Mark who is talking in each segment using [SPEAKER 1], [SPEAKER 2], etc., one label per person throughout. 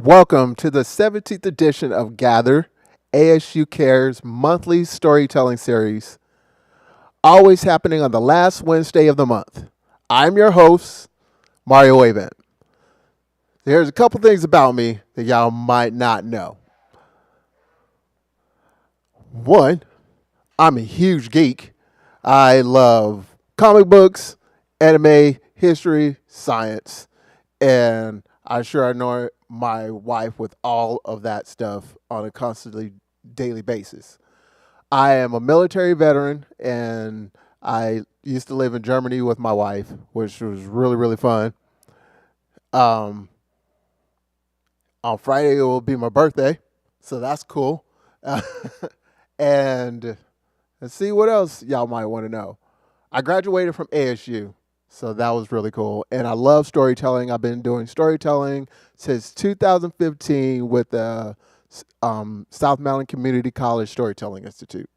[SPEAKER 1] Welcome to the 17th edition of Gather, ASU Care's monthly storytelling series, always happening on the last Wednesday of the month. I'm your host, Mario Avent. There's a couple things about me that y'all might not know. One, I'm a huge geek. I love comic books, anime, history, science, and I sure annoy my wife with all of that stuff on a constantly daily basis. I am a military veteran, and I used to live in Germany with my wife, which was really, really fun. Um, on Friday, it will be my birthday, so that's cool. And let's see what else y'all might want to know. I graduated from ASU, so that was really cool. And I love storytelling. I've been doing storytelling since 2015 with the South Mountain Community College Storytelling Institute.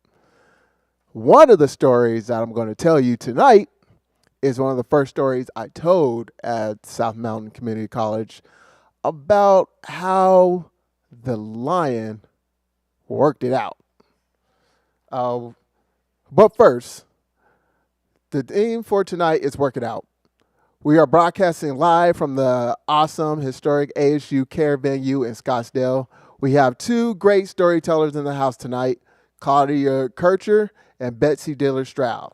[SPEAKER 1] One of the stories that I'm going to tell you tonight is one of the first stories I told at South Mountain Community College about how the lion worked it out. Uh, but first, the theme for tonight is Work It Out. We are broadcasting live from the awesome historic ASU Care venue in Scottsdale. We have two great storytellers in the house tonight, Claudia Kaercher and Betsy Dillard Stroud.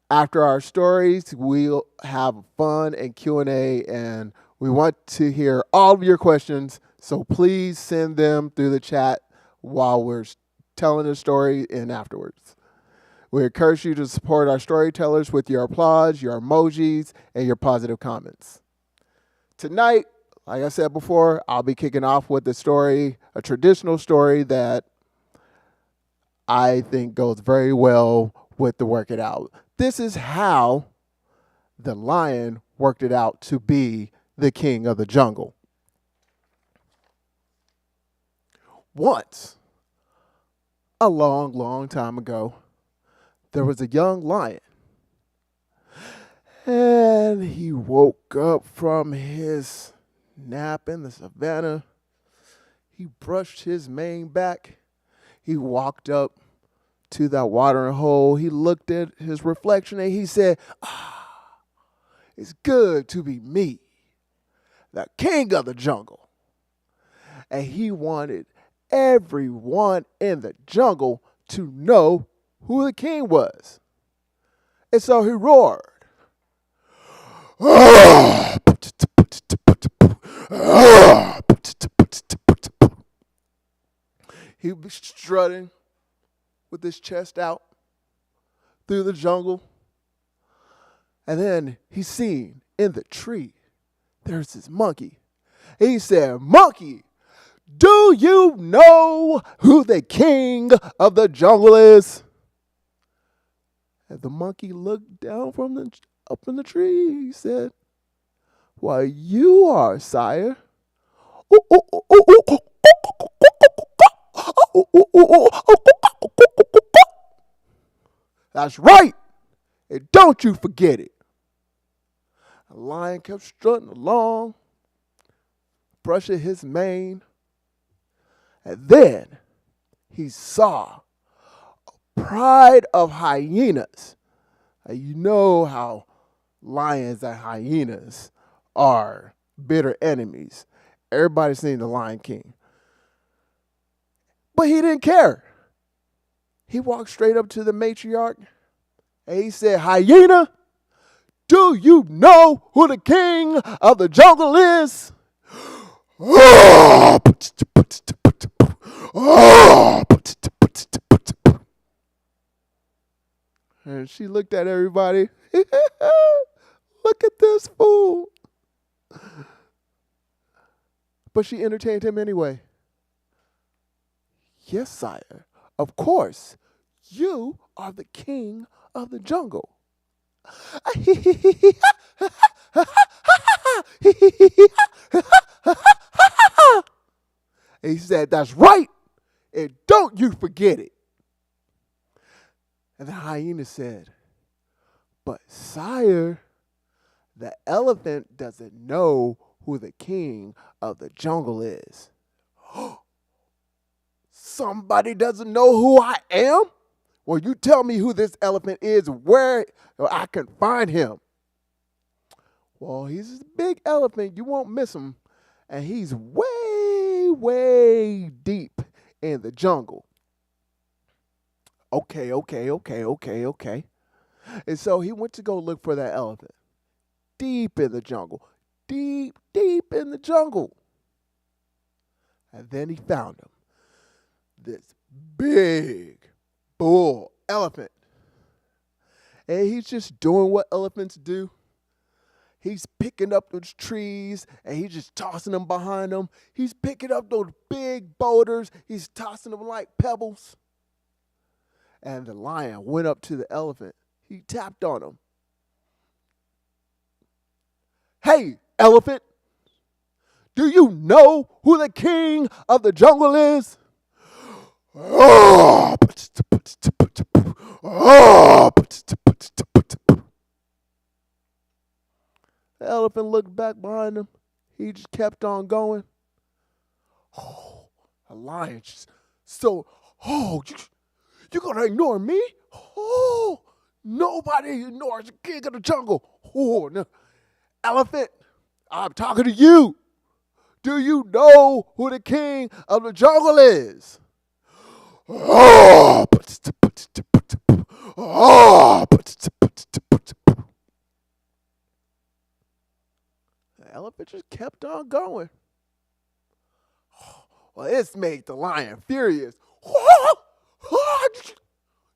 [SPEAKER 1] After our stories, we'll have fun and Q&A, and we want to hear all of your questions, so please send them through the chat while we're telling the story and afterwards. We encourage you to support our storytellers with your applause, your emojis, and your positive comments. Tonight, like I said before, I'll be kicking off with a story, a traditional story that I think goes very well with the Work It Out. This is how the lion worked it out to be the king of the jungle. Once, a long, long time ago, there was a young lion. And he woke up from his nap in the savannah. He brushed his mane back. He walked up to that watering hole. He looked at his reflection and he said, it's good to be me, the king of the jungle. And he wanted everyone in the jungle to know who the king was. And so he roared. He was strutting with his chest out through the jungle. And then he seen in the tree, there's this monkey. He said, monkey, do you know who the king of the jungle is? And the monkey looked down from up in the tree. He said, why, you are, sire. That's right. And don't you forget it. The lion kept strutting along, brushing his mane. And then he saw a pride of hyenas. And you know how lions and hyenas are bitter enemies. Everybody's seen the Lion King. But he didn't care. He walked straight up to the matriarch and he said, hyena, do you know who the king of the jungle is? And she looked at everybody. Look at this fool. But she entertained him anyway. Yes, sire. Of course. You are the king of the jungle. He said, that's right. And don't you forget it. And the hyena said, but sire, the elephant doesn't know who the king of the jungle is. Somebody doesn't know who I am? Well, you tell me who this elephant is, where I can find him. Well, he's a big elephant. You won't miss him. And he's way, way deep in the jungle. Okay. And so he went to go look for that elephant. Deep in the jungle. Deep in the jungle. And then he found him. This big bull elephant. And he's just doing what elephants do. He's picking up those trees and he's just tossing them behind him. He's picking up those big boulders. He's tossing them like pebbles. And the lion went up to the elephant. He tapped on him. Hey, elephant, do you know who the king of the jungle is? The elephant looked back behind him. He just kept on going. Oh, a lion just you gonna ignore me? Oh, nobody ignores the king of the jungle. Oh, no. Elephant, I'm talking to you. Do you know who the king of the jungle is? The elephant just kept on going. Well, this made the lion furious.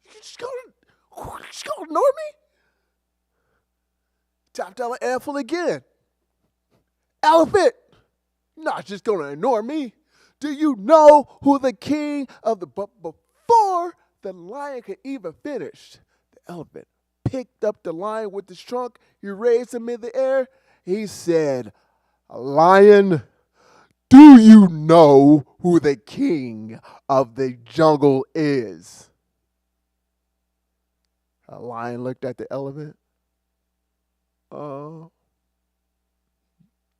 [SPEAKER 1] You just gonna ignore me? Tapped on the elephant again. Elephant, you're not just gonna ignore me. Do you know who the king of the... But before the lion could even finish, the elephant picked up the lion with his trunk. He raised him in the air. He said, Lion, do you know who the king of the jungle is? The lion looked at the elephant.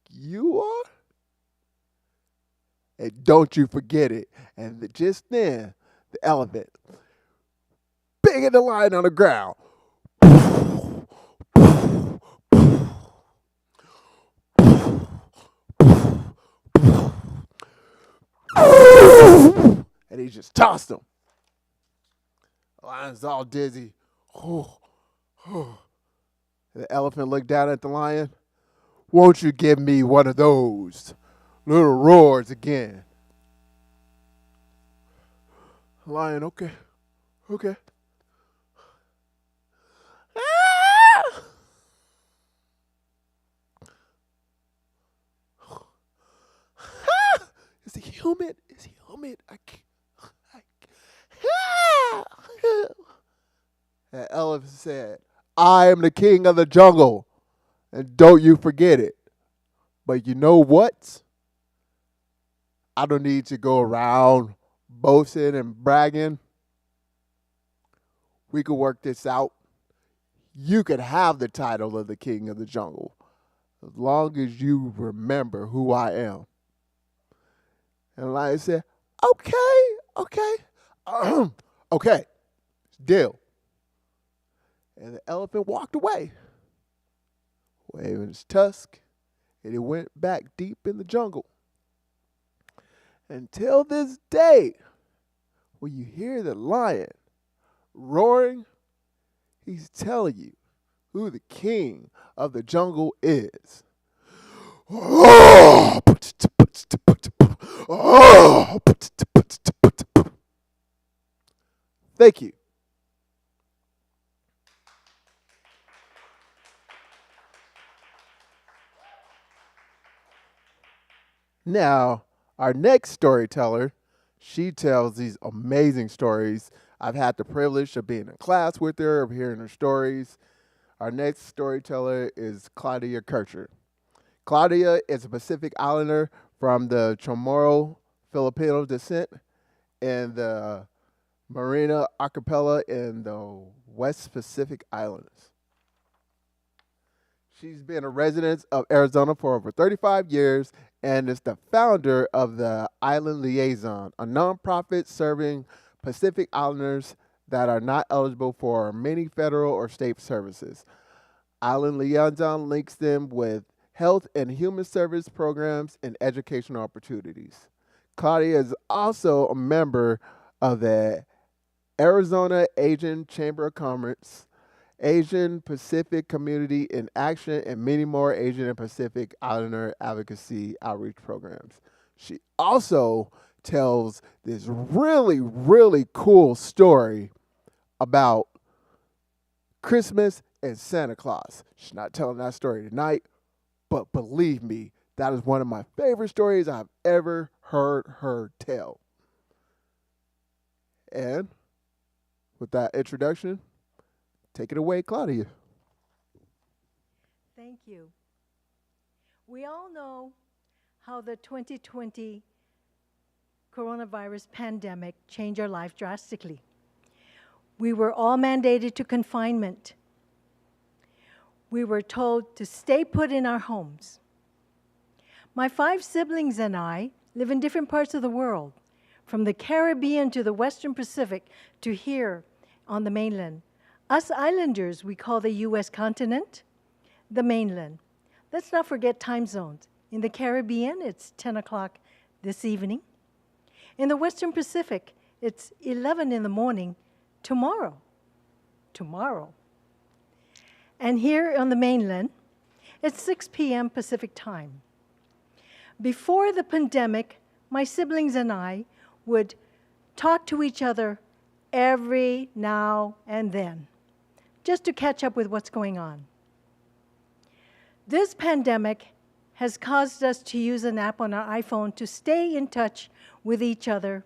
[SPEAKER 1] You are? And don't you forget it. And just then, the elephant banged the lion on the ground. And he just tossed him. The lion's all dizzy. The elephant looked down at the lion. Won't you give me one of those little roars again? Lion, okay. Is he humid? The elephant said, I am the king of the jungle, and don't you forget it. But you know what? I don't need to go around boasting and bragging. We could work this out. You could have the title of the king of the jungle as long as you remember who I am. And the lion said, okay. Okay, deal. And the elephant walked away, waving his tusk, and he went back deep in the jungle. Until this day, when you hear the lion roaring, he's telling you who the king of the jungle is. Thank you. Now, our next storyteller, she tells these amazing stories. I've had the privilege of being in class with her, of hearing her stories. Our next storyteller is Claudia Kaercher. Claudia is a Pacific Islander from the Chamorro Filipino descent in the Marina Archipelago in the West Pacific Islands. She's been a resident of Arizona for over 35 years and is the founder of the Island Liaison, a nonprofit serving Pacific Islanders that are not eligible for many federal or state services. Island Liaison links them with health and human service programs and educational opportunities. Claudia is also a member of the Arizona Asian Chamber of Commerce, Asian Pacific Community in Action, and many more Asian and Pacific Islander advocacy outreach programs. She also tells this really, really cool story about Christmas and Santa Claus. She's not telling that story tonight, but believe me, that is one of my favorite stories I've ever heard her tell. And with that introduction, take it away, Claudia.
[SPEAKER 2] Thank you. We all know how the 2020 coronavirus pandemic changed our life drastically. We were all mandated to confinement. We were told to stay put in our homes. My 5 siblings and I live in different parts of the world, from the Caribbean to the Western Pacific to here on the mainland. Us islanders, we call the U.S. continent the mainland. Let's not forget time zones. In the Caribbean, it's 10 o'clock this evening. In the Western Pacific, it's 11 in the morning tomorrow. And here on the mainland, it's 6 p.m. Pacific time. Before the pandemic, my siblings and I would talk to each other every now and then, just to catch up with what's going on. This pandemic has caused us to use an app on our iPhone to stay in touch with each other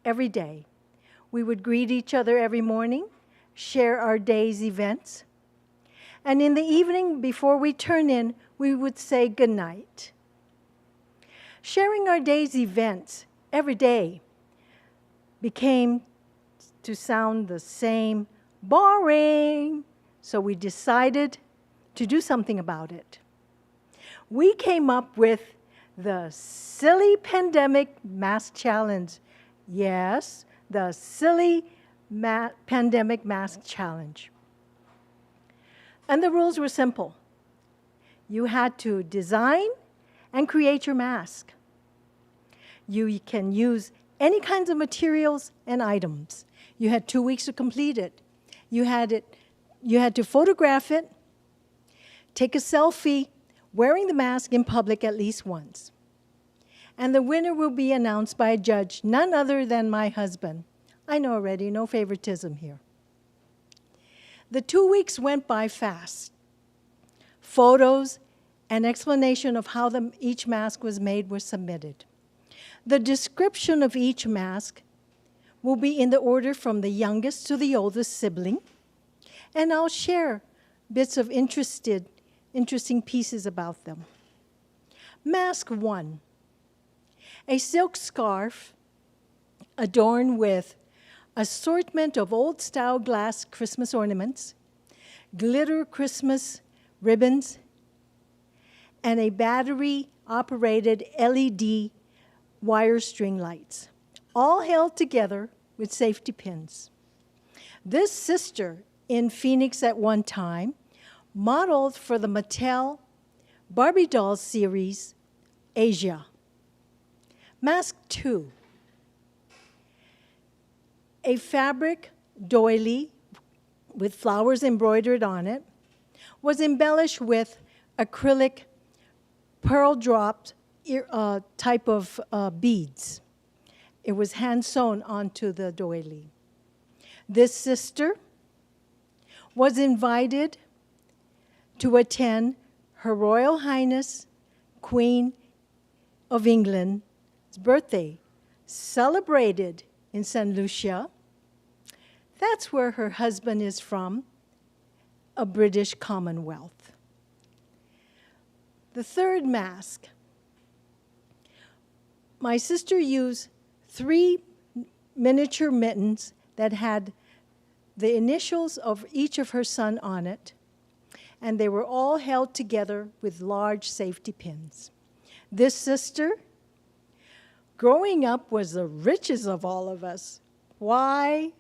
[SPEAKER 2] every day. We would greet each other every morning, share our day's events, and in the evening, before we turn in, we would say goodnight. Sharing our day's events every day became to sound the same, boring. So we decided to do something about it. We came up with the Silly Pandemic Mask Challenge. Yes, the Silly Pandemic Mask Challenge. And the rules were simple. You had to design and create your mask. You can use any kinds of materials and items. You had 2 weeks to complete it. You had to photograph it, take a selfie wearing the mask in public at least once. And the winner will be announced by a judge, none other than my husband. I know already, no favoritism here. The 2 weeks went by fast. Photos and explanation of how each mask was made were submitted. The description of each mask will be in the order from the youngest to the oldest sibling, and I'll share bits of interesting pieces about them. Mask 1, a silk scarf adorned with assortment of old-style glass Christmas ornaments, glitter Christmas ribbons, and a battery-operated LED wire string lights, all held together with safety pins. This sister in Phoenix at one time modeled for the Mattel Barbie doll series, Asia. Mask 2, a fabric doily with flowers embroidered on it, was embellished with acrylic pearl dropped type of beads. It was hand sewn onto the doily. This sister was invited to attend Her Royal Highness Queen of England's birthday, celebrated in St. Lucia. That's where her husband is from, a British Commonwealth. The third mask. My sister used 3 miniature mittens that had the initials of each of her sons on it, and they were all held together with large safety pins. This sister, growing up, was the richest of all of us. Why?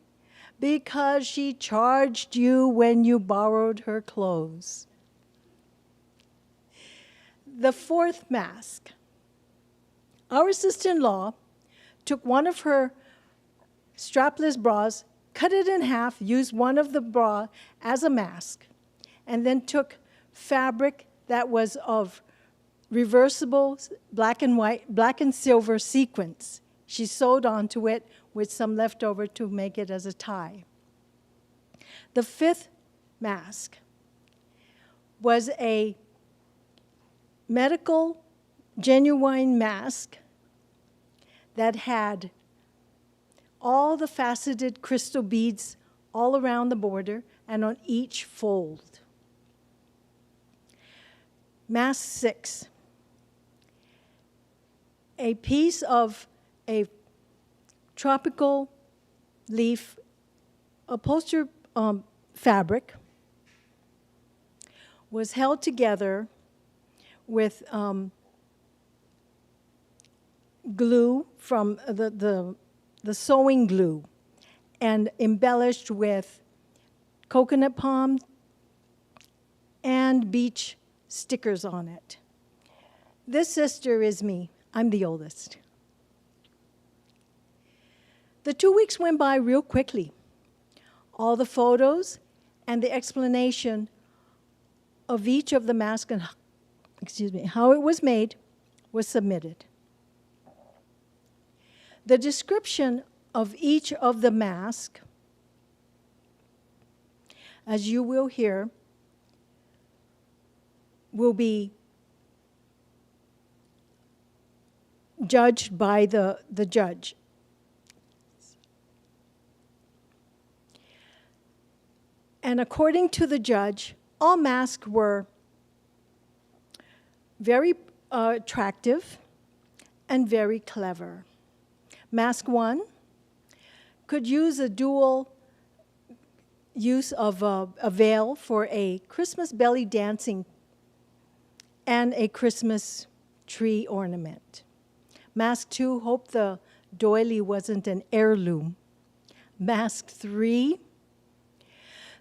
[SPEAKER 2] Because she charged you when you borrowed her clothes. The fourth mask. Our sister-in-law took one of her strapless bras, cut it in half, used one of the bra as a mask, and then took fabric that was of reversible black and silver sequins. She sewed onto it with some leftover to make it as a tie. The fifth mask was a medical genuine mask that had all the faceted crystal beads all around the border and on each fold. Mask 6. A piece of a tropical leaf upholstered fabric was held together with glue from the sewing glue and embellished with coconut palm and beach stickers on it. This sister is me. I'm the oldest. The 2 weeks went by real quickly. All the photos and the explanation of each of the masks and how it was made was submitted. The description of each of the masks, as you will hear, will be judged by the judge. And according to the judge, all masks were very attractive and very clever. Mask 1 could use a dual use of a veil for a Christmas belly dancing and a Christmas tree ornament. Mask 2 hoped the doily wasn't an heirloom. Mask 3,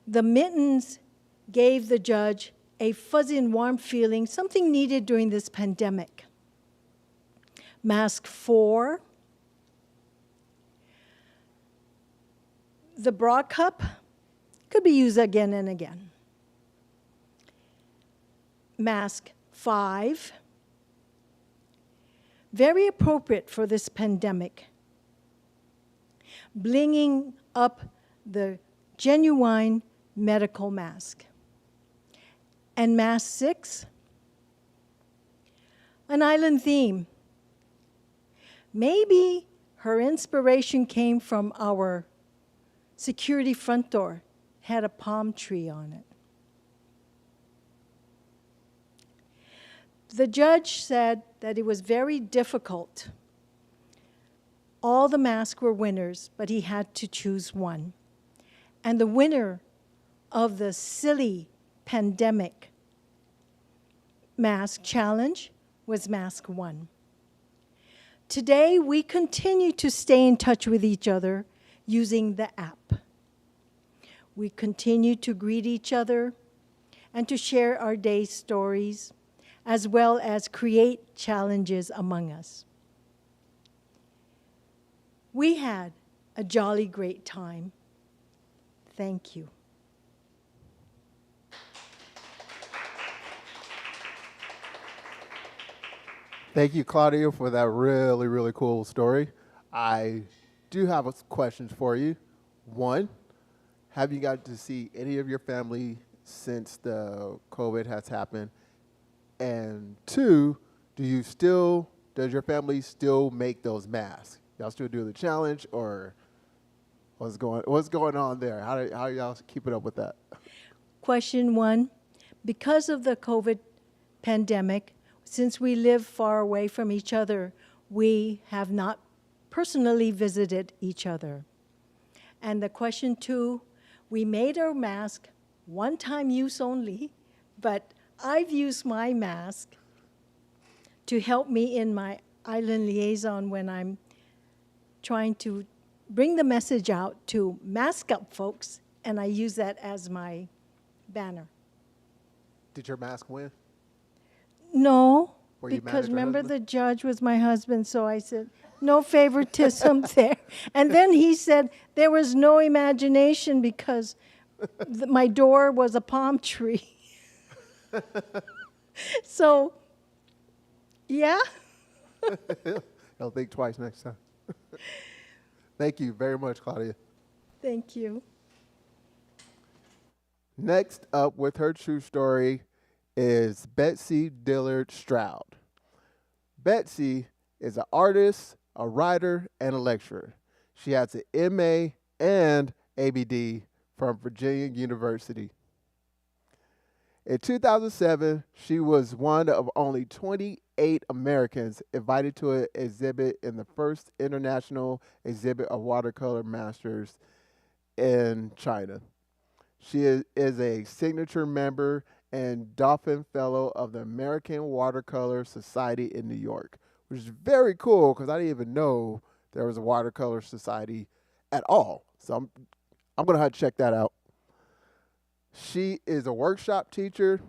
[SPEAKER 2] the mittens gave the judge a fuzzy and warm feeling, something needed during this pandemic. Mask 4, the bra cup could be used again and again. Mask 5, very appropriate for this pandemic, blinging up the genuine medical mask. And Mask 6, an island theme. Maybe her inspiration came from our security front door, had a palm tree on it. The judge said that it was very difficult. All the masks were winners, but he had to choose one. And the winner of the silly pandemic mask challenge was Mask 1. Today, we continue to stay in touch with each other using the app. We continue to greet each other and to share our day's stories, as well as create challenges among us. We had a jolly great time. Thank you.
[SPEAKER 1] Thank you, Claudia, for that really, really cool story. I do have questions for you. One, have you got to see any of your family since the COVID has happened? And two, does your family still make those masks? Y'all still do the challenge, or what's going on there? How y'all keeping up with that?
[SPEAKER 2] Question 1, because of the COVID pandemic, since we live far away from each other, we have not personally visited each other. And the question 2, we made our mask one-time use only But I've used my mask to help me in my island liaison when I'm trying to bring the message out to mask up folks, and I use that as my banner.
[SPEAKER 1] Did your mask win?
[SPEAKER 2] No,
[SPEAKER 1] Were you mad
[SPEAKER 2] because
[SPEAKER 1] at your
[SPEAKER 2] remember
[SPEAKER 1] husband?
[SPEAKER 2] the judge was my husband, so I said, no favoritism there. And then he said there was no imagination because my door was a palm tree. So, yeah.
[SPEAKER 1] I'll think twice next time. Thank you very much, Claudia.
[SPEAKER 2] Thank you.
[SPEAKER 1] Next up with her true story is Betsy Dillard Stroud. Betsy is an artist, a writer, and a lecturer. She has an MA and ABD from Virginia University. In 2007, she was one of only 28 Americans invited to an exhibit in the first international exhibit of watercolor masters in China. She is a signature member and Dolphin Fellow of the American Watercolor Society in New York, which is very cool because I didn't even know there was a watercolor society at all. So I'm going to have to check that out. She is a workshop teacher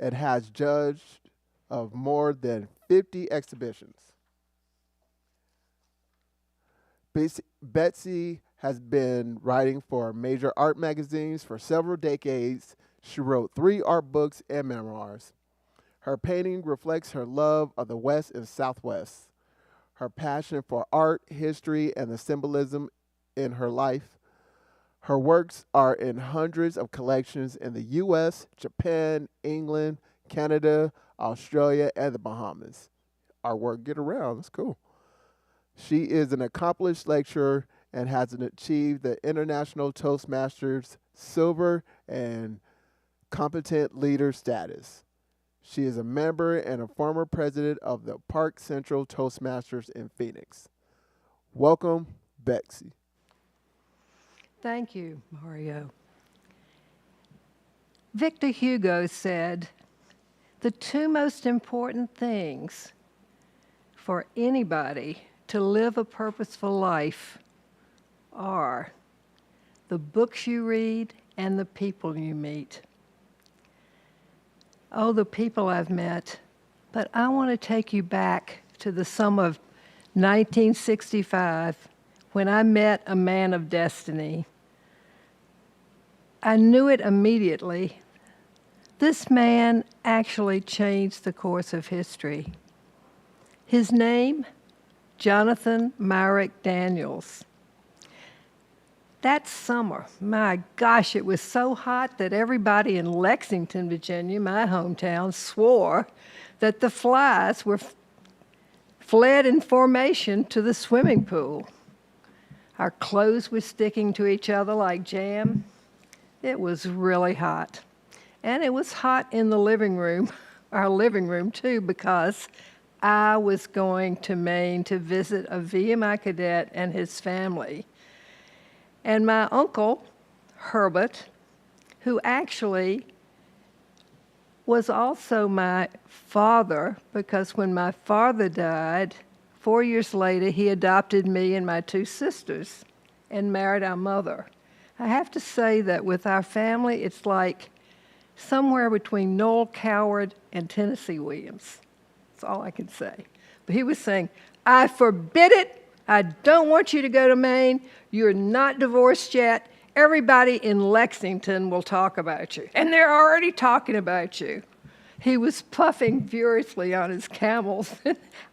[SPEAKER 1] and has judged of more than 50 exhibitions. Betsy has been writing for major art magazines for several decades. She wrote 3 art books and memoirs. Her painting reflects her love of the West and Southwest, her passion for art, history, and the symbolism in her life. Her works are in hundreds of collections in the U.S., Japan, England, Canada, Australia, and the Bahamas. Our work get around. That's cool. She is an accomplished lecturer and has achieved the International Toastmasters Silver and Competent Leader status. She is a member and a former president of the Park Central Toastmasters in Phoenix. Welcome, Betsy.
[SPEAKER 3] Thank you, Mario. Victor Hugo said, the 2 most important things for anybody to live a purposeful life are the books you read and the people you meet. Oh, the people I've met. But I want to take you back to the summer of 1965 when I met a man of destiny. I knew it immediately. This man actually changed the course of history. His name, Jonathan Myrick Daniels. That summer, my gosh, it was so hot that everybody in Lexington, Virginia, my hometown, swore that the flies fled in formation to the swimming pool. Our clothes were sticking to each other like jam. It was really hot. And it was hot in the living room, our living room too, because I was going to Maine to visit a VMI cadet and his family. And my uncle, Herbert, who actually was also my father, because when my father died, 4 years later, he adopted me and my 2 sisters and married our mother. I have to say that with our family, it's like somewhere between Noel Coward and Tennessee Williams. That's all I can say. But he was saying, I forbid it. I don't want you to go to Maine. You're not divorced yet. Everybody in Lexington will talk about you. And they're already talking about you. He was puffing furiously on his camels.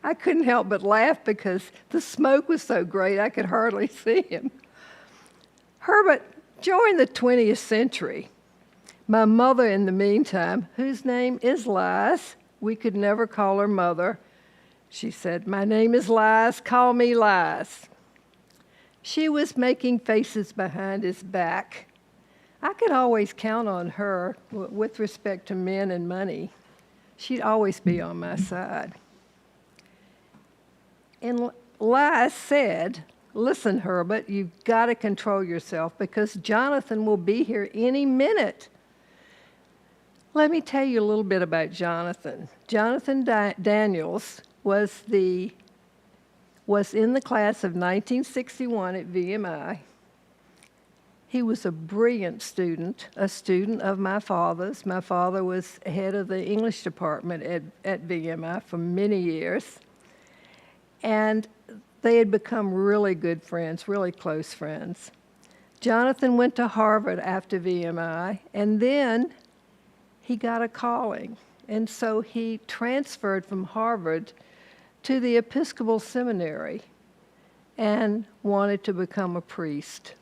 [SPEAKER 3] I couldn't help but laugh because the smoke was so great I could hardly see him. Herbert joined the 20th century. My mother, in the meantime, whose name is Liz, we could never call her mother. She said, my name is Liz, call me Liz. She was making faces behind his back. I could always count on her with respect to men and money. She'd always be on my side. And Liz said, listen, Herbert, you've got to control yourself because Jonathan will be here any minute. Let me tell you a little bit about Jonathan. Jonathan Daniels was in the class of 1961 at VMI. He was a brilliant student, a student of my father's. My father was head of the English department at VMI for many years. And they had become really good friends, really close friends. Jonathan went to Harvard after VMI, and then he got a calling. And so he transferred from Harvard to the Episcopal Seminary and wanted to become a priest.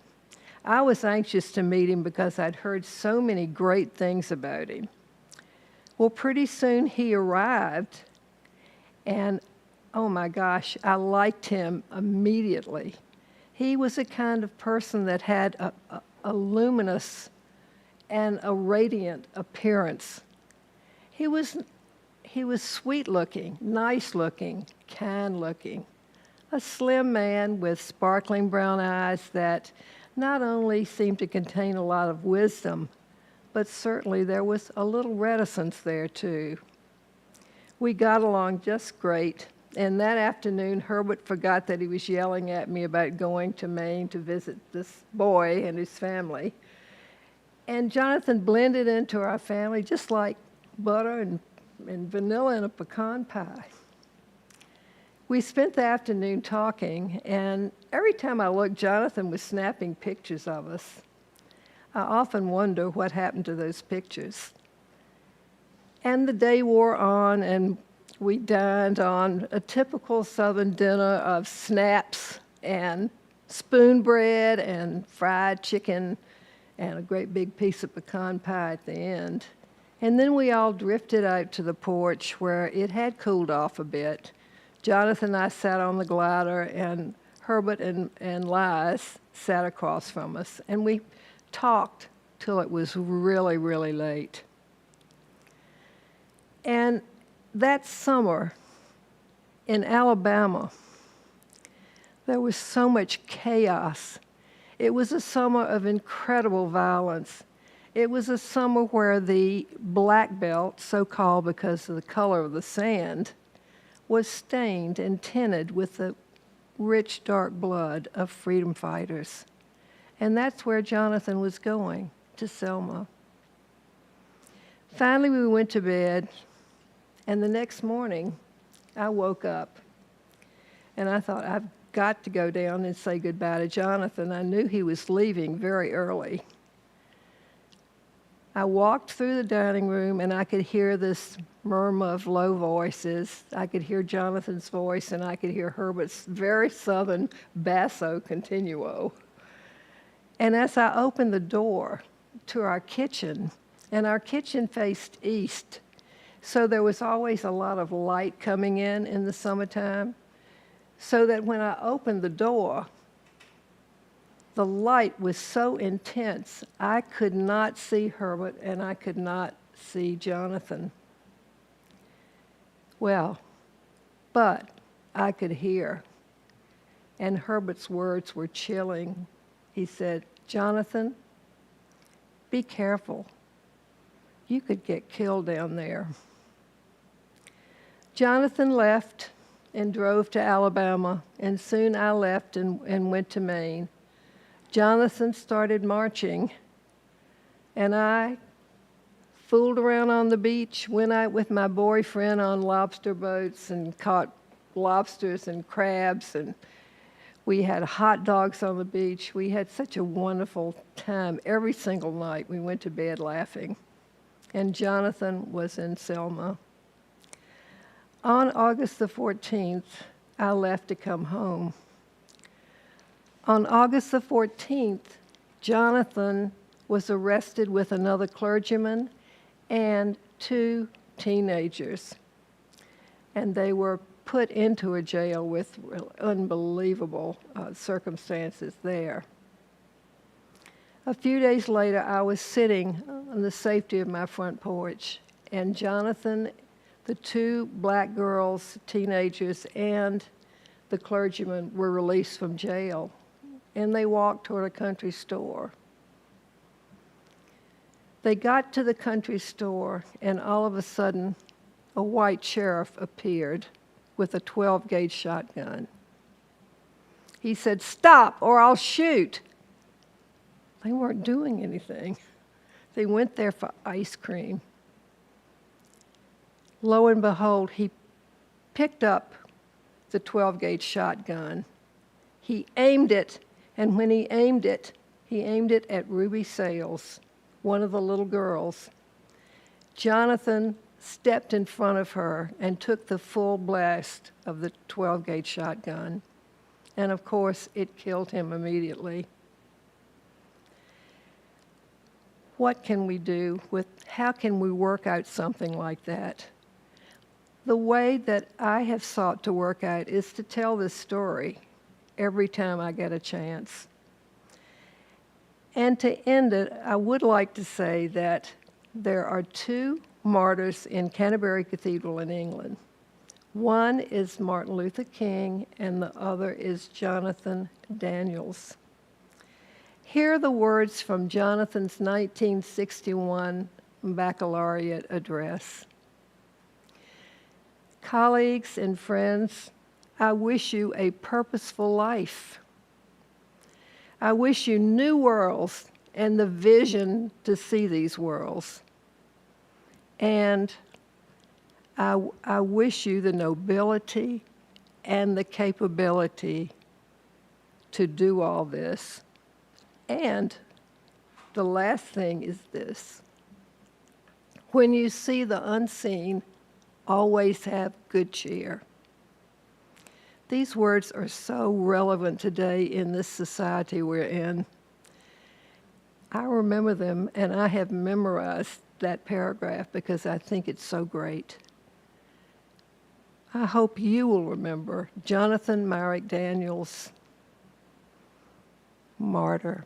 [SPEAKER 3] I was anxious to meet him because I'd heard so many great things about him. Well, pretty soon he arrived, and oh my gosh, I liked him immediately. He was a kind of person that had a luminous and a radiant appearance. He was sweet-looking, nice-looking, kind-looking, a slim man with sparkling brown eyes that not only seemed to contain a lot of wisdom, but certainly there was a little reticence there too. We got along just great, and that afternoon Herbert forgot that he was yelling at me about going to Maine to visit this boy and his family. And Jonathan blended into our family just like butter and vanilla in a pecan pie. We spent the afternoon talking, and every time I looked, Jonathan was snapping pictures of us. I often wonder what happened to those pictures. And the day wore on, and we dined on a typical Southern dinner of snaps and spoon bread and fried chicken and a great big piece of pecan pie at the end. And then we all drifted out to the porch where it had cooled off a bit. Jonathan and I sat on the glider, and Herbert and Liz sat across from us. And we talked till it was really, really late. And that summer in Alabama, there was so much chaos. It was a summer of incredible violence. It was a summer where the black belt, so-called because of the color of the sand, was stained and tinted with the rich, dark blood of freedom fighters. And that's where Jonathan was going, to Selma. Finally, we went to bed, and the next morning, I woke up, and I thought, I've got to go down and say goodbye to Jonathan. I knew he was leaving very early. I walked through the dining room, and I could hear this murmur of low voices. I could hear Jonathan's voice, and I could hear Herbert's very southern basso continuo. And as I opened the door to our kitchen, and our kitchen faced east, so there was always a lot of light coming in the summertime, so that when I opened the door, the light was so intense, I could not see Herbert and I could not see Jonathan. Well, but I could hear, and Herbert's words were chilling. He said, "Jonathan, be careful. You could get killed down there." Jonathan left and drove to Alabama, and soon I left and went to Maine. Jonathan started marching, and I fooled around on the beach, went out with my boyfriend on lobster boats and caught lobsters and crabs, and we had hot dogs on the beach. We had such a wonderful time every single night. We went to bed laughing, and Jonathan was in Selma. On August the 14th, I left to come home. On August the 14th, Jonathan was arrested with another clergyman and 2 teenagers. And they were put into a jail with unbelievable circumstances there. A few days later, I was sitting on the safety of my front porch, and Jonathan, the 2 black girls, teenagers, and the clergyman were released from jail. And they walked toward a country store. They got to the country store, and all of a sudden, a white sheriff appeared with a 12-gauge shotgun. He said, "Stop, or I'll shoot." They weren't doing anything. They went there for ice cream. Lo and behold, he picked up the 12-gauge shotgun. He aimed it, and when he aimed it at Ruby Sales, one of the little girls. Jonathan stepped in front of her and took the full blast of the 12-gauge shotgun. And of course, it killed him immediately. What can we do how can we work out something like that? The way that I have sought to work out is to tell this story every time I get a chance. And to end it, I would like to say that there are two martyrs in Canterbury Cathedral in England. One is Martin Luther King, and the other is Jonathan Daniels. Hear the words from Jonathan's 1961 baccalaureate address. Colleagues and friends, I wish you a purposeful life. I wish you new worlds and the vision to see these worlds. And I wish you the nobility and the capability to do all this. And the last thing is this. When you see the unseen, always have good cheer. These words are so relevant today in this society we're in. I remember them, and I have memorized that paragraph because I think it's so great. I hope you will remember Jonathan Marek Daniels, martyr.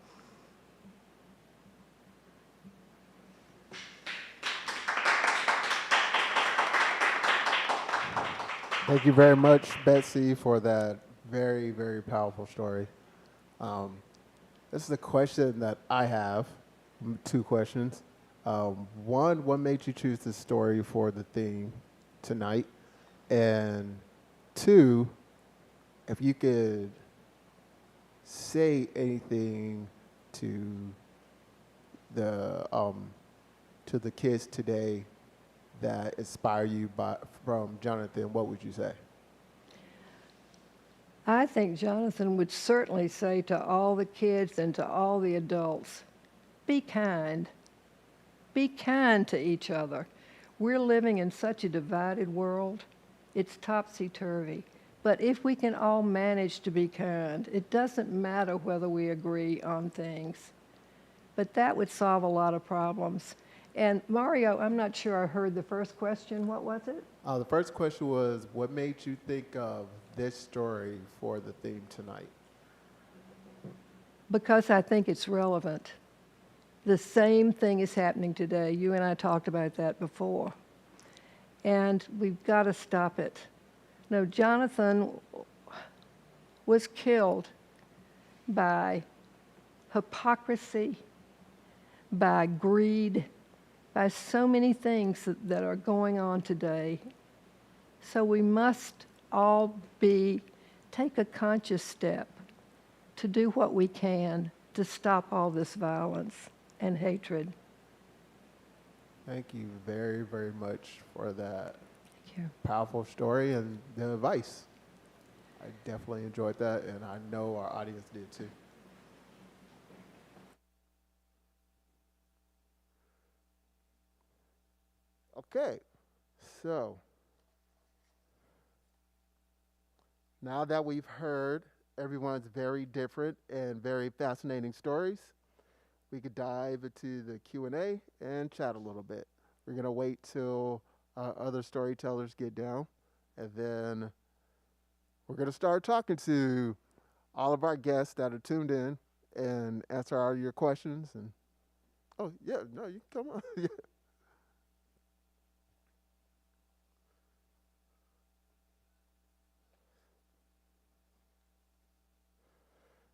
[SPEAKER 1] Thank you very much, Betsy, for that very, very powerful story. This is a question that I have, two questions. One, what made you choose this story for the theme tonight? And two, if you could say anything to the kids today that inspire you from Jonathan, what would you say?
[SPEAKER 3] I think Jonathan would certainly say to all the kids and to all the adults, be kind. Be kind to each other. We're living in such a divided world. It's topsy-turvy. But if we can all manage to be kind, it doesn't matter whether we agree on things. But that would solve a lot of problems. And Mario, I'm not sure I heard the first question. What was it?
[SPEAKER 1] The first question was, what made you think of this story for the theme tonight?
[SPEAKER 3] Because I think it's relevant. The same thing is happening today. You and I talked about that before. And we've got to stop it. No, Jonathan was killed by hypocrisy, by greed, by so many things that are going on today. So we must all take a conscious step to do what we can to stop all this violence and hatred.
[SPEAKER 1] Thank you very, very much for that
[SPEAKER 3] Thank you.
[SPEAKER 1] powerful story and the advice. I definitely enjoyed that, and I know our audience did too. Okay, so now that we've heard everyone's very different and very fascinating stories, we could dive into the Q&A and chat a little bit. We're going to wait till other storytellers get down, and then we're going to start talking to all of our guests that are tuned in and answer all your questions. And oh, yeah, no, you can come on. Yeah.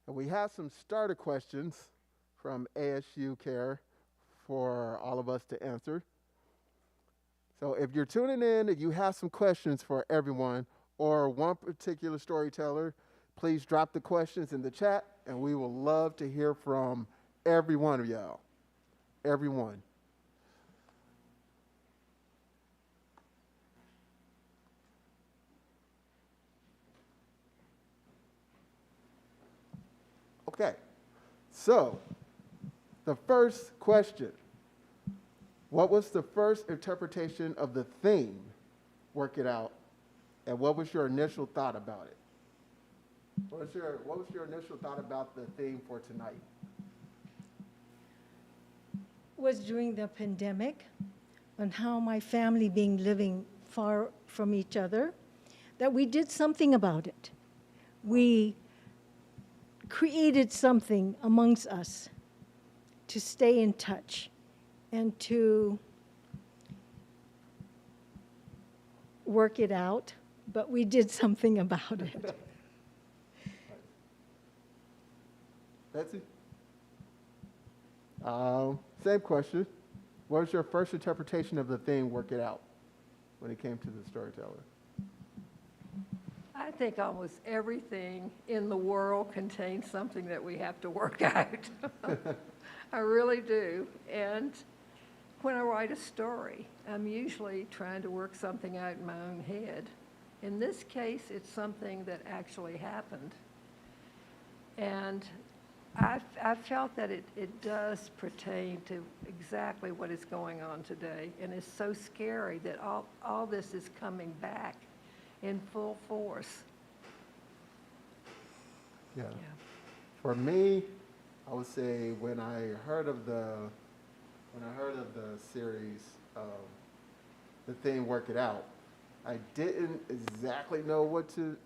[SPEAKER 1] And we have some starter questions from ASU Care for all of us to answer. So if you're tuning in and you have some questions for everyone or one particular storyteller, please drop the questions in the chat, and we will love to hear from every one of y'all. Everyone. Okay, so the first question. What was the first interpretation of the theme, Work It Out, and what was your initial thought about it? What was your initial thought about the theme for tonight?
[SPEAKER 2] Was during the pandemic, on how my family being living far from each other, that we did something about it. We created something amongst us to stay in touch and to work it out, but we did something about it.
[SPEAKER 1] Betsy? Same question. What was your first interpretation of the theme, Work It Out, when it came to the storyteller?
[SPEAKER 3] I think almost everything in the world contains something that we have to work out. I really do. And when I write a story, I'm usually trying to work something out in my own head. In this case, it's something that actually happened. And I felt that it does pertain to exactly what is going on today. And it's so scary that all this is coming back in full force.
[SPEAKER 1] Yeah. For me, I would say when I heard of the series, the thing Work It Out, I didn't exactly know what to.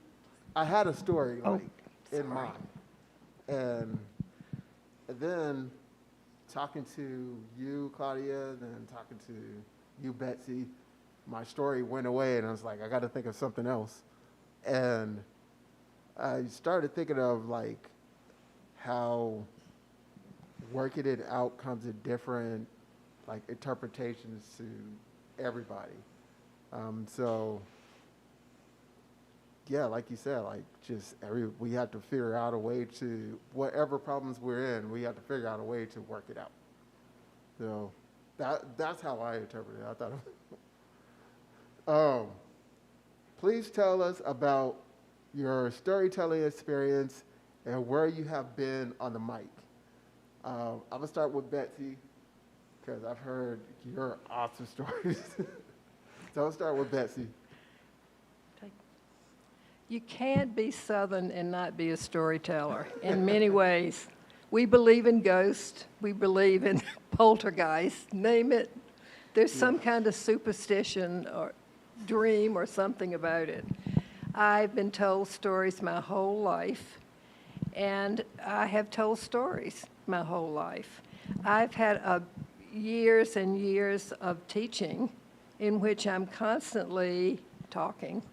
[SPEAKER 1] I had a story in mind, and then talking to you, Claudia, then talking to you, Betsy, my story went away, and I was like, I got to think of something else, and I started thinking of like how working it out comes in different like interpretations to everybody. So yeah, like you said, like just we have to figure out a way to whatever problems we're in, we have to figure out a way to work it out. So that's how I interpret it. I thought. Please tell us about your storytelling experience and where you have been on the mic. I'm gonna start with Betsy because I've heard your awesome stories. So I'll start with Betsy.
[SPEAKER 3] You can't be Southern and not be a storyteller in many ways. We believe in ghosts. We believe in poltergeist. Name it. There's some kind of superstition or dream or something about it. I've been told stories my whole life, and I have told stories my whole life. I've had years and years of teaching in which I'm constantly talking.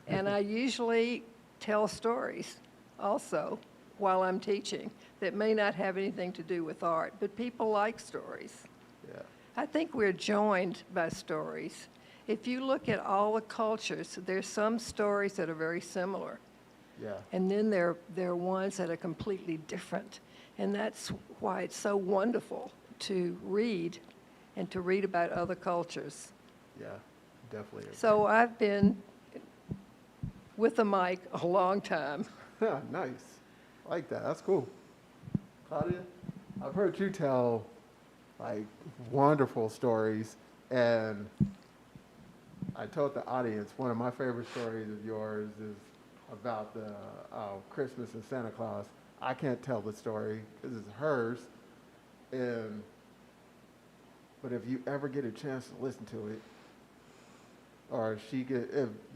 [SPEAKER 3] And I usually tell stories also while I'm teaching that may not have anything to do with art, but people like stories.
[SPEAKER 1] Yeah.
[SPEAKER 3] I think we're joined by stories. If you look at all the cultures, there's some stories that are very similar.
[SPEAKER 1] Yeah.
[SPEAKER 3] And then there are ones that are completely different. And that's why it's so wonderful to read and to read about other cultures.
[SPEAKER 1] Yeah, definitely.
[SPEAKER 3] So I've been with the mic a long time.
[SPEAKER 1] Yeah, nice. I like that. That's cool. Claudia, I've heard you tell like wonderful stories, and I told the audience one of my favorite stories of yours is about the Christmas and Santa Claus. I can't tell the story because it's hers, but if you ever get a chance to listen to it, or if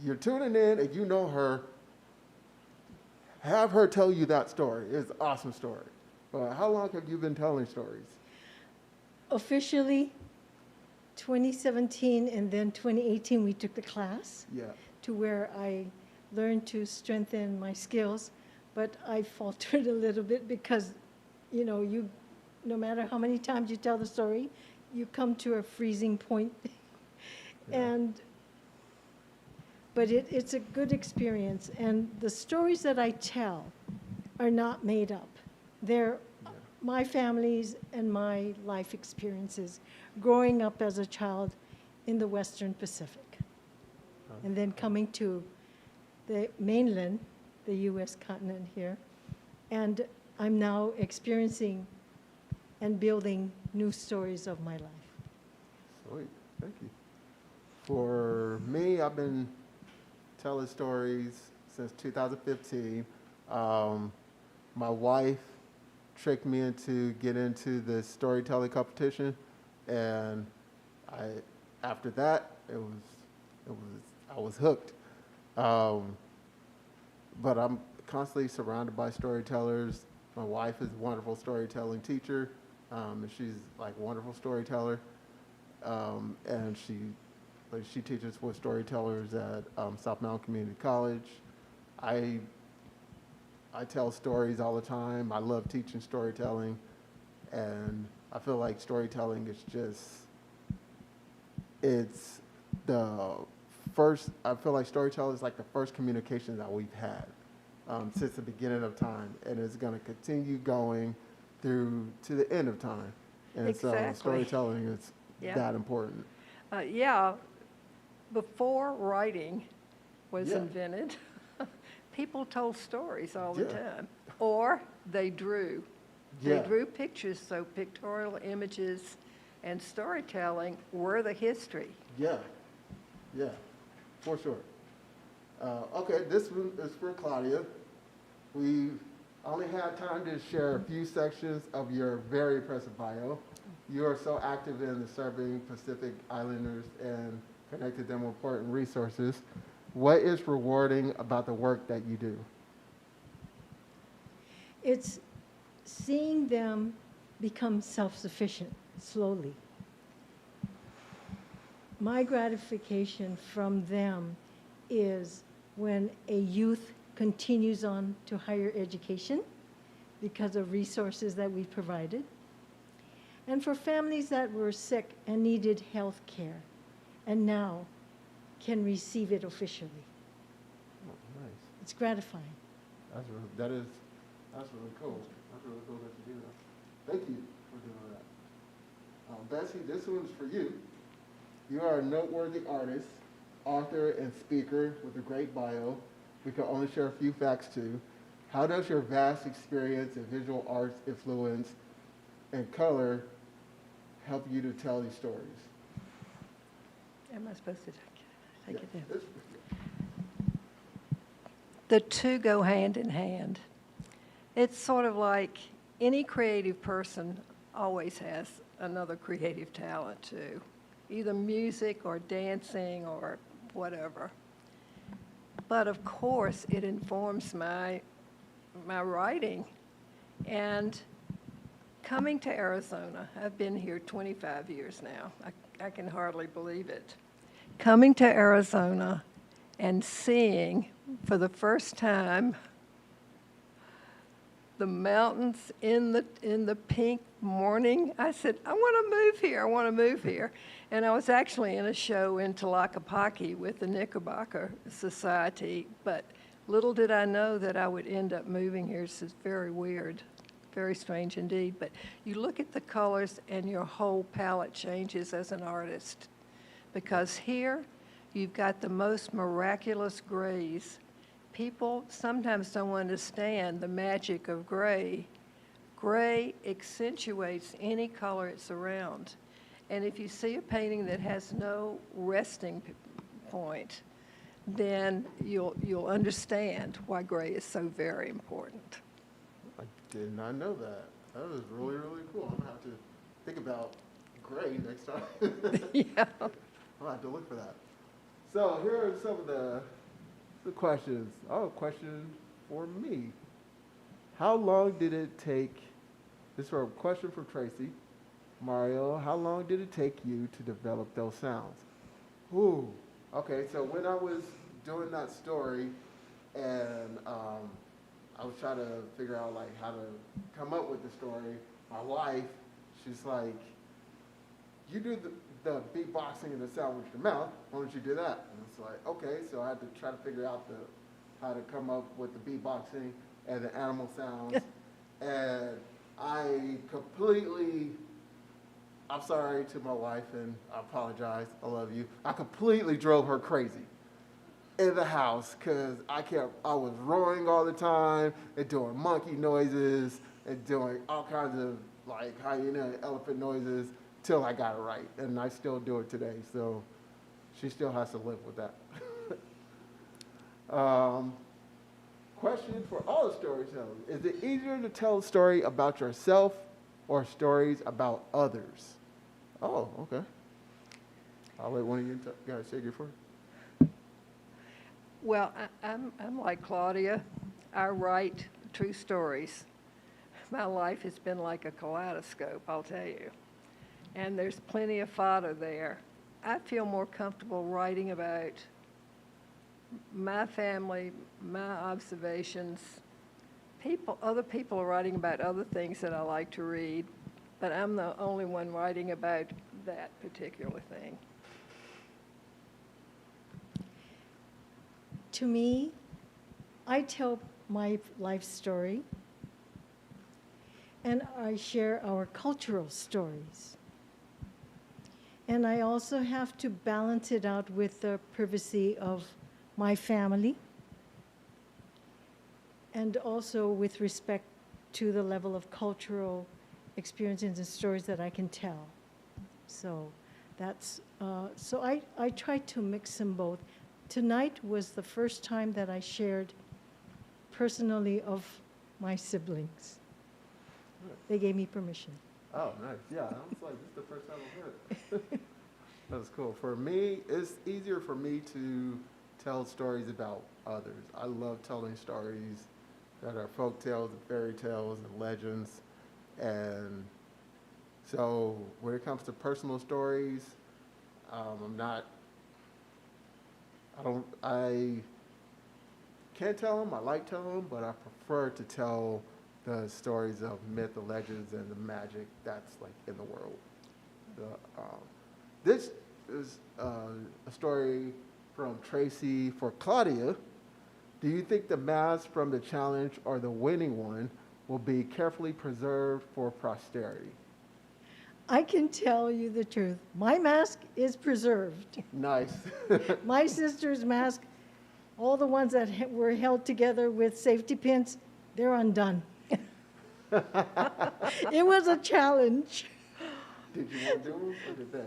[SPEAKER 1] you're tuning in and you know her, have her tell you that story. It's an awesome story. How long have you been telling stories?
[SPEAKER 2] Officially, 2017 and then 2018 we took the class.
[SPEAKER 1] Yeah.
[SPEAKER 2] To where I learned to strengthen my skills, but I faltered a little bit because, you no matter how many times you tell the story, you come to a freezing point. And but it's a good experience, and the stories that I tell are not made up. They're my family's and my life experiences growing up as a child in the Western Pacific, and then coming to the mainland, the U.S. continent here, and I'm now experiencing and building new stories of my life.
[SPEAKER 1] Sweet, thank you. For me, I've been telling stories since 2015. My wife tricked me into get into the storytelling competition, and after that I was hooked. But I'm constantly surrounded by storytellers. My wife is a wonderful storytelling teacher, and she's like a wonderful storyteller, and she teaches with storytellers at South Mountain Community College. I tell stories all the time. I love teaching storytelling, and I feel like storytelling is it's the first, I feel like storytelling is like the first communication that we've had since the beginning of time, and it's going to continue going through to the end of time. And
[SPEAKER 3] Exactly.
[SPEAKER 1] so storytelling is that important.
[SPEAKER 3] Yeah, before writing was
[SPEAKER 1] Yeah.
[SPEAKER 3] invented, people told stories all the
[SPEAKER 1] Yeah.
[SPEAKER 3] time, or they drew.
[SPEAKER 1] Yeah.
[SPEAKER 3] They drew pictures, so pictorial images and storytelling were the history.
[SPEAKER 1] Yeah, for sure. Okay, this one is for Claudia. We only had time to share a few sections of your very impressive bio. You are so active in serving Pacific Islanders and connected them with important resources. What is rewarding about the work that you do?
[SPEAKER 2] It's seeing them become self-sufficient slowly. My gratification from them is when a youth continues on to higher education because of resources that we provided, and for families that were sick and needed health care and now can receive it officially.
[SPEAKER 1] Oh, nice.
[SPEAKER 2] It's gratifying.
[SPEAKER 1] That's really cool. That's really cool that you do that. Thank you for doing that. Betsy, this one's for you. You are a noteworthy artist, author, and speaker with a great bio. We can only share a few facts too. How does your vast experience in visual arts, influence, and color help you to tell these stories?
[SPEAKER 3] Am I supposed to take it down?
[SPEAKER 1] It's-
[SPEAKER 3] The two go hand in hand. It's sort of like any creative person always has another creative talent too, either music or dancing or whatever. But of course, it informs my writing. And coming to Arizona, I've been here 25 years now. I can hardly believe it. Coming to Arizona and seeing for the first time the mountains in the pink morning, I said, I want to move here, I want to move here. And I was actually in a show in Tlaquepaque with the Knickerbocker Society, but little did I know that I would end up moving here. This is very weird, very strange indeed. But you look at the colors and your whole palette changes as an artist. Because here, you've got the most miraculous grays. People sometimes don't understand the magic of gray. Gray accentuates any color it's around. And if you see a painting that has no resting point, then you'll understand why gray is so very important.
[SPEAKER 1] I did not know that. That was really, really cool. I'm gonna have to think about gray next time.
[SPEAKER 3] Yeah.
[SPEAKER 1] I'll have to look for that. So here are some of the questions. Oh, question for me. How long did it take, this is a question from Tracy. Mario, how long did it take you to develop those sounds? Ooh, okay, so when I was doing that story and I was trying to figure out like how to come up with the story, my wife, she's like, you do the beatboxing and the sound with your mouth. Why don't you do that? And it's like, okay. So I had to try to figure out how to come up with the beatboxing and the animal sounds. And I completely, I'm sorry to my wife, and I apologize. I love you. I completely drove her crazy in the house because I was roaring all the time and doing monkey noises and doing all kinds of like hyena and elephant noises till I got it right. And I still do it today. So she still has to live with that. Question for all the storytellers. Is it easier to tell a story about yourself or stories about others? Oh, okay. I'll let one of you guys take it first.
[SPEAKER 3] Well, I'm like Claudia. I write true stories. My life has been like a kaleidoscope, I'll tell you. And there's plenty of fodder there. I feel more comfortable writing about my family, my observations. Other people are writing about other things that I like to read, but I'm the only one writing about that particular thing.
[SPEAKER 2] To me, I tell my life story, and I share our cultural stories. And I also have to balance it out with the privacy of my family, and also with respect to the level of cultural experiences and stories that I can tell. So that's, so I try to mix them both. Tonight was the first time that I shared personally of my siblings. They gave me permission.
[SPEAKER 1] Oh, nice. Yeah, I was like, this is the first time I've heard it. That's cool. For me, it's easier for me to tell stories about others. I love telling stories that are folk tales and fairy tales and legends. And so when it comes to personal stories, I can't tell them, I like telling them, but I prefer to tell the stories of myth, the legends, and the magic that's like in the world. This is a story from Tracy for Claudia. Do you think the mask from the challenge or the winning one will be carefully preserved for posterity?
[SPEAKER 2] I can tell you the truth. My mask is preserved.
[SPEAKER 1] Nice.
[SPEAKER 2] My sister's mask, all the ones that were held together with safety pins, they're undone. It was a challenge.
[SPEAKER 1] Did you want to do them or did they?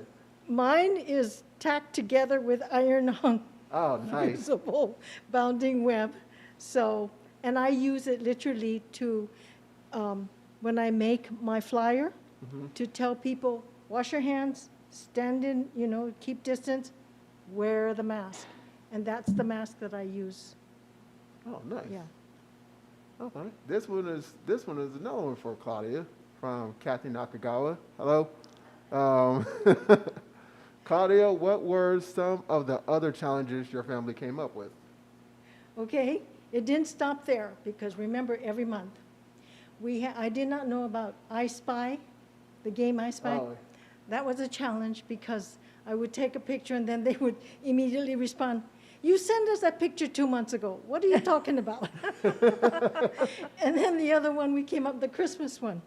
[SPEAKER 2] Mine is tacked together with iron-on
[SPEAKER 1] Oh, nice.
[SPEAKER 2] fusible bounding web. So, and I use it literally to, when I make my flyer, to tell people, wash your hands, stand in, keep distance, wear the mask. And that's the mask that I use.
[SPEAKER 1] Oh, nice.
[SPEAKER 2] Yeah.
[SPEAKER 1] Okay. This one is another one for Claudia from Kathy Nakagawa. Hello. Claudia, what were some of the other challenges your family came up with?
[SPEAKER 2] Okay, it didn't stop there because remember every month I did not know about I Spy, the game I Spy.
[SPEAKER 1] Oh.
[SPEAKER 2] That was a challenge because I would take a picture and then they would immediately respond, "You sent us that picture 2 months ago. What are you talking about?" And then the other one, we came up, the Christmas one.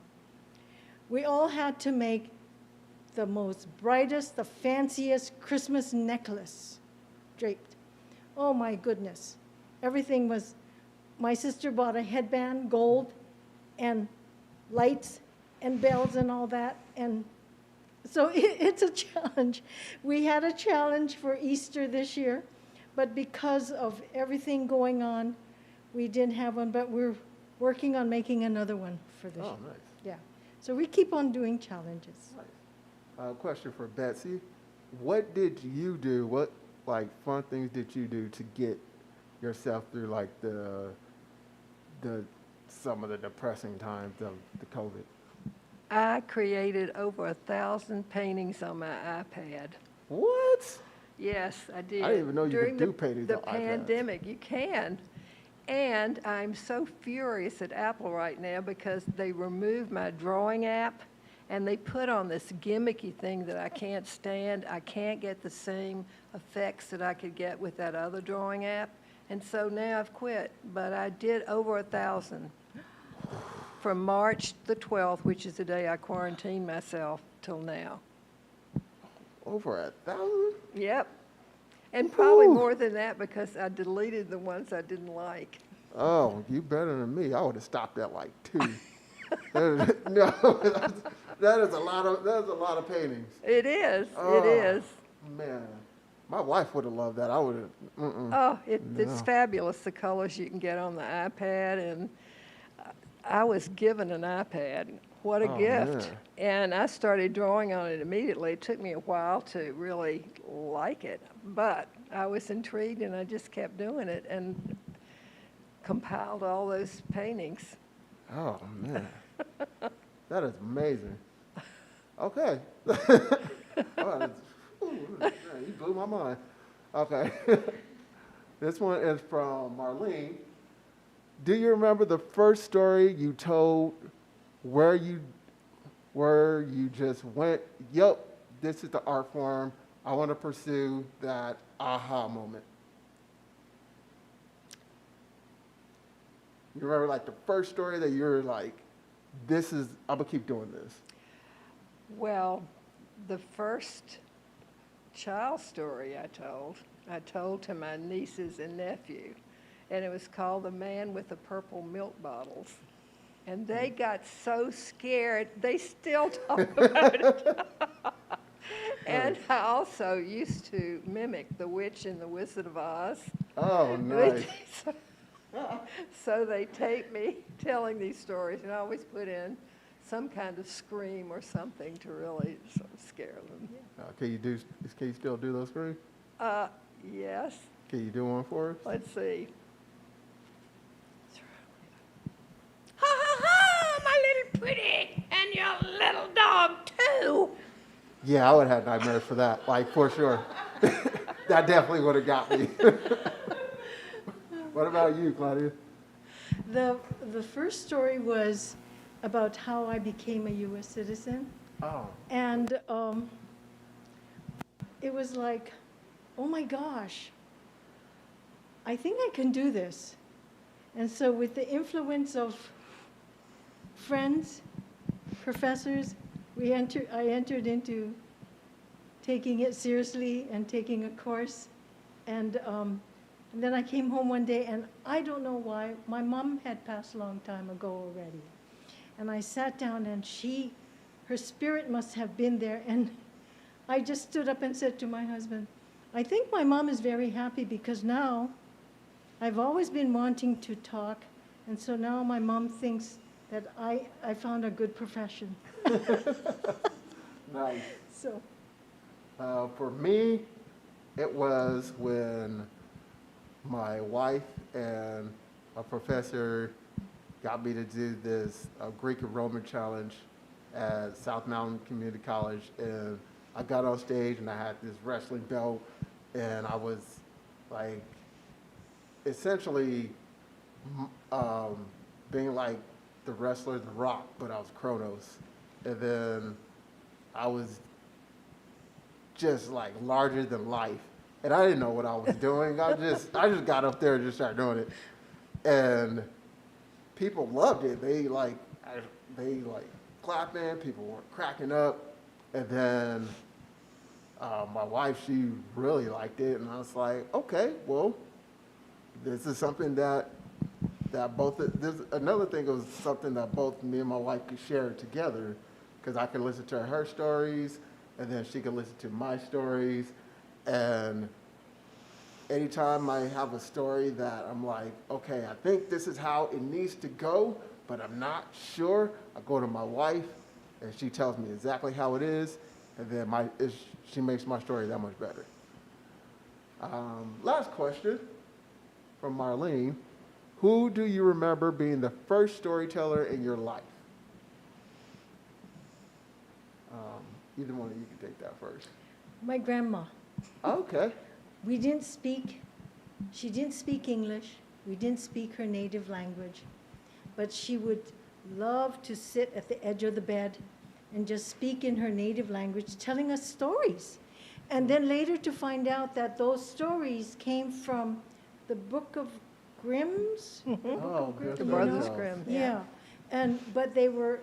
[SPEAKER 2] We all had to make the most brightest, the fanciest Christmas necklace draped. Oh my goodness. Everything was, my sister bought a headband, gold, and lights and bells and all that. And so it's a challenge. We had a challenge for Easter this year, but because of everything going on, we didn't have one, but we're working on making another one for this year.
[SPEAKER 1] Oh, nice.
[SPEAKER 2] Yeah. So we keep on doing challenges.
[SPEAKER 1] Nice. Question for Betsy. What did you do? What fun things did you do to get yourself through some of the depressing times of the COVID?
[SPEAKER 3] I created over 1,000 paintings on my iPad.
[SPEAKER 1] What?
[SPEAKER 3] Yes, I did.
[SPEAKER 1] I didn't even know you
[SPEAKER 3] During
[SPEAKER 1] could do paintings
[SPEAKER 3] the
[SPEAKER 1] on iPads.
[SPEAKER 3] pandemic, you can. And I'm so furious at Apple right now because they removed my drawing app and they put on this gimmicky thing that I can't stand. I can't get the same effects that I could get with that other drawing app. And so now I've quit, but I did over 1,000 from March the 12th, which is the day I quarantined myself, till now.
[SPEAKER 1] Over 1,000?
[SPEAKER 3] Yep. And probably
[SPEAKER 1] Whew.
[SPEAKER 3] more than that because I deleted the ones I didn't like.
[SPEAKER 1] Oh, you better than me. I would have stopped at like 2. No, that is a lot of paintings.
[SPEAKER 3] It is.
[SPEAKER 1] Oh,
[SPEAKER 3] It is.
[SPEAKER 1] Man, my wife would have loved that. I would have.
[SPEAKER 3] Oh, it's
[SPEAKER 1] No.
[SPEAKER 3] fabulous, the colors you can get on the iPad. And I was given an iPad. What a
[SPEAKER 1] Oh,
[SPEAKER 3] gift.
[SPEAKER 1] man.
[SPEAKER 3] And I started drawing on it immediately. It took me a while to really like it. But I was intrigued and I just kept doing it and compiled all those paintings.
[SPEAKER 1] Oh man, that is amazing. Okay. Oh, you blew my mind. Okay. This one is from Marlene. Do you remember the first story you told where you just went, yep, this is the art form, I want to pursue that aha moment? You remember like the first story that you're like, I'm gonna keep doing this?
[SPEAKER 3] Well, the first child story I told to my nieces and nephew, and it was called The Man with the Purple Milk Bottles. And they got so scared, they still talk about it. And I also used to mimic the witch in The Wizard of Oz.
[SPEAKER 1] Oh, nice.
[SPEAKER 3] So they tape me telling these stories, and I always put in some kind of scream or something to really sort of scare them.
[SPEAKER 1] Can you still do those screams?
[SPEAKER 3] Yes.
[SPEAKER 1] Can you do one for us?
[SPEAKER 3] Let's see. Ha ha ha, my little pretty, and your little dog too.
[SPEAKER 1] Yeah, I would have had nightmares for that, like for sure. That definitely would have got me. What about you, Claudia?
[SPEAKER 2] The first story was about how I became a U.S. citizen.
[SPEAKER 1] Oh.
[SPEAKER 2] And it was like, oh my gosh, I think I can do this. And so with the influence of friends, professors, I entered into taking it seriously and taking a course. And then I came home one day, and I don't know why, my mom had passed a long time ago already. And I sat down, and her spirit must have been there. And I just stood up and said to my husband, I think my mom is very happy because now I've always been wanting to talk, and so now my mom thinks that I found a good profession.
[SPEAKER 1] Nice.
[SPEAKER 2] So.
[SPEAKER 1] For me, it was when my wife and a professor got me to do this Greek and Roman challenge at South Mountain Community College, and I got on stage and I had this wrestling belt, and I was like essentially being like the wrestler The Rock, but I was Kronos. And then I was just like larger than life. And I didn't know what I was doing. I just got up there and just started doing it. And people loved it. They clapping, people were cracking up. And then my wife, she really liked it. And I was like, okay, well, this is something that there's another thing, it was something that both me and my wife could share together, because I could listen to her stories, and then she could listen to my stories. And anytime I have a story that I'm like, okay, I think this is how it needs to go, but I'm not sure, I go to my wife, and she tells me exactly how it is, and then she makes my story that much better. Last question from Marlene. Who do you remember being the first storyteller in your life? Either one of you can take that first.
[SPEAKER 2] My grandma.
[SPEAKER 1] Okay.
[SPEAKER 2] She didn't speak English. We didn't speak her native language, but she would love to sit at the edge of the bed and just speak in her native language, telling us stories. And then later to find out that those stories came from the Book of Grimm's.
[SPEAKER 1] Oh, good.
[SPEAKER 3] The
[SPEAKER 2] you
[SPEAKER 3] Brothers
[SPEAKER 2] know?
[SPEAKER 3] Grimm.
[SPEAKER 2] Yeah, but they were,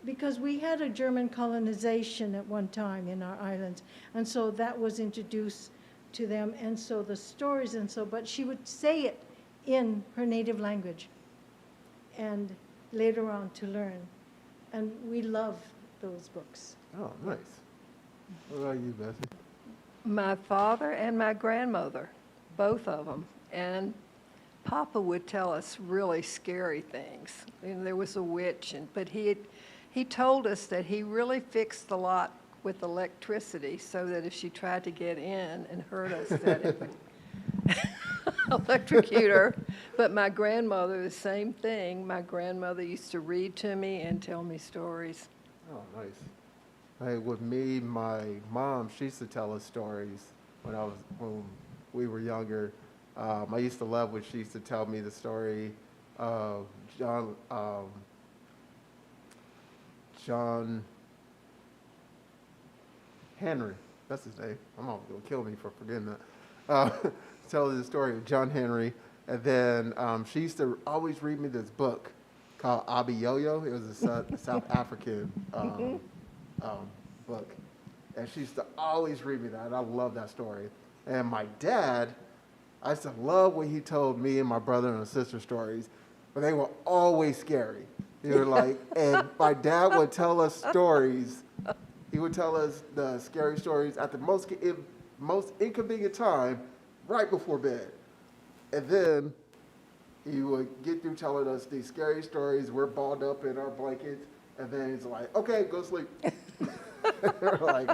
[SPEAKER 2] because we had a German colonization at one time in our islands, and so that was introduced to them, and so the stories but she would say it in her native language, and later on to learn, and we love those books.
[SPEAKER 1] Oh, nice. What about you, Betsy?
[SPEAKER 3] My father and my grandmother, both of them. And Papa would tell us really scary things. There was a witch, but he told us that he really fixed the lock with electricity so that if she tried to get in and hurt us, that it would electrocute her. But my grandmother, the same thing. My grandmother used to read to me and tell me stories.
[SPEAKER 1] Oh, nice. Hey, with me, my mom, she used to tell us stories when we were younger. I used to love when she used to tell me the story of John Henry. That's his name. I'm always going to kill me for forgetting that. Tell the story of John Henry. And then she used to always read me this book called Abi Yo-Yo. It was a South African book. And she used to always read me that. And I love that story. And my dad, I used to love when he told me and my brother and sister stories, but they were always scary. They were like, and my dad would tell us stories. He would tell us the scary stories at the most inconvenient time, right before bed. And then he would get through telling us these scary stories. We're balled up in our blankets. And then he's like, okay, go sleep. We're like,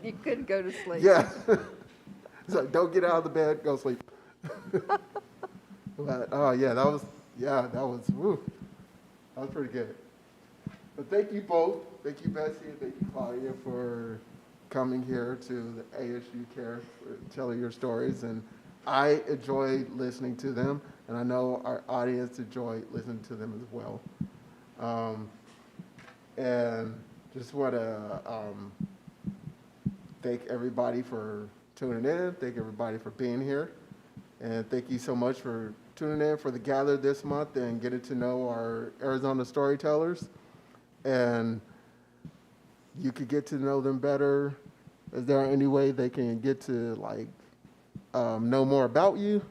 [SPEAKER 3] You couldn't go to sleep.
[SPEAKER 1] yeah. He's like, don't get out of the bed, go sleep. But, oh, yeah, that was, woo, that was pretty good. But thank you both. Thank you, Betsy, and thank you, Claudia, for coming here to the ASU Care, for telling your stories. And I enjoyed listening to them, and I know our audience enjoyed listening to them as well. And just want to thank everybody for tuning in. Thank everybody for being here. And thank you so much for tuning in for the Gather this month and getting to know our Arizona storytellers. And you could get to know them better. Is there any way they can get to know more about you?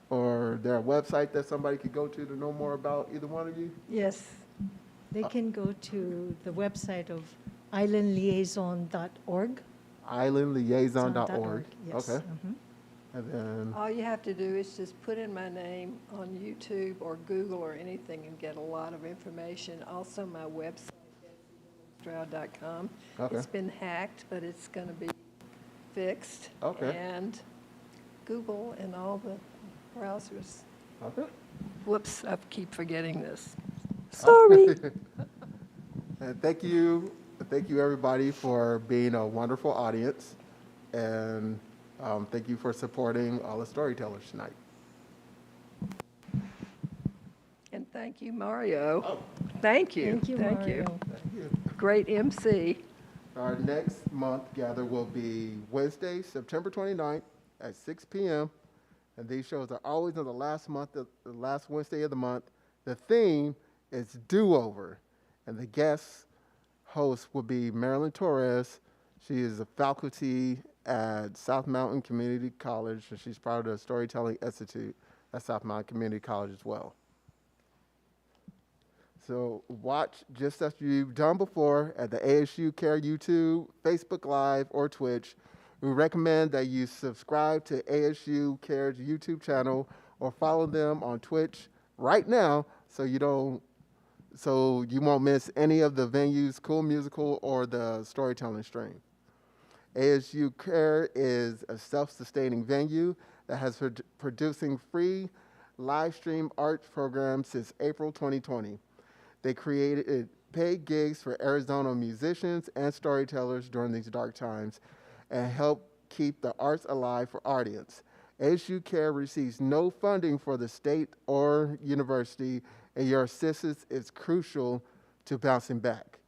[SPEAKER 1] Or there a website that somebody could go to know more about either one of you?
[SPEAKER 2] Yes, they can go to the website of islandliaison.org.
[SPEAKER 1] Islandliaison.org.
[SPEAKER 2] Yes.
[SPEAKER 1] Okay. And then,
[SPEAKER 3] All you have to do is just put in my name on YouTube or Google or anything and get a lot of information. Also, my website, Stroud.com.
[SPEAKER 1] Okay.
[SPEAKER 3] It's been hacked, but it's going to be fixed.
[SPEAKER 1] Okay.
[SPEAKER 3] And Google and all the browsers.
[SPEAKER 1] okay.
[SPEAKER 3] Whoops, I keep forgetting this. Sorry.
[SPEAKER 1] And thank you everybody for being a wonderful audience. And thank you for supporting all the storytellers tonight.
[SPEAKER 3] And thank you, Mario. Oh. Thank you.
[SPEAKER 2] Thank you, Mario.
[SPEAKER 1] Thank you.
[SPEAKER 3] Great MC.
[SPEAKER 1] Our next month gather will be Wednesday, September 29th at 6 p.m. And these shows are always on the last Wednesday of the month. The theme is Do-Over. And the guest host will be Marilyn Torres. She is a faculty at South Mountain Community College, and she's part of the Storytelling Institute at South Mountain Community College as well. So watch just as you've done before at the ASU Care YouTube, Facebook Live, or Twitch. We recommend that you subscribe to ASU Care's YouTube channel or follow them on Twitch right now so you won't miss any of the venues, Cool Musical, or the storytelling stream. ASU Care is a self-sustaining venue that has been producing free live stream arts programs since April 2020. They created paid gigs for Arizona musicians and storytellers during these dark times and help keep the arts alive for audience. ASU Care receives no funding for the state or university, and your assistance is crucial to bouncing back.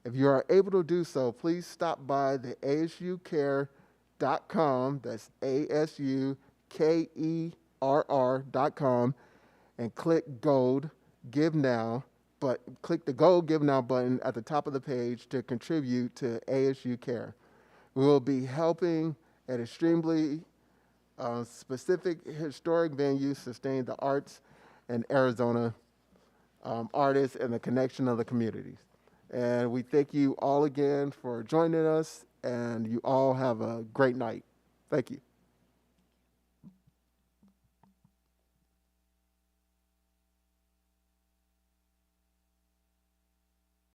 [SPEAKER 1] If you are able to do so, please stop by the asukerr.com, that's ASUKERR.com, and click Gold Give Now, but click the Gold Give Now button at the top of the page to contribute to ASU Care. We will be helping at extremely specific historic venues sustain the arts in Arizona, artists, and the connection of the communities. And we thank you all again for joining us, and you all have a great night. Thank you.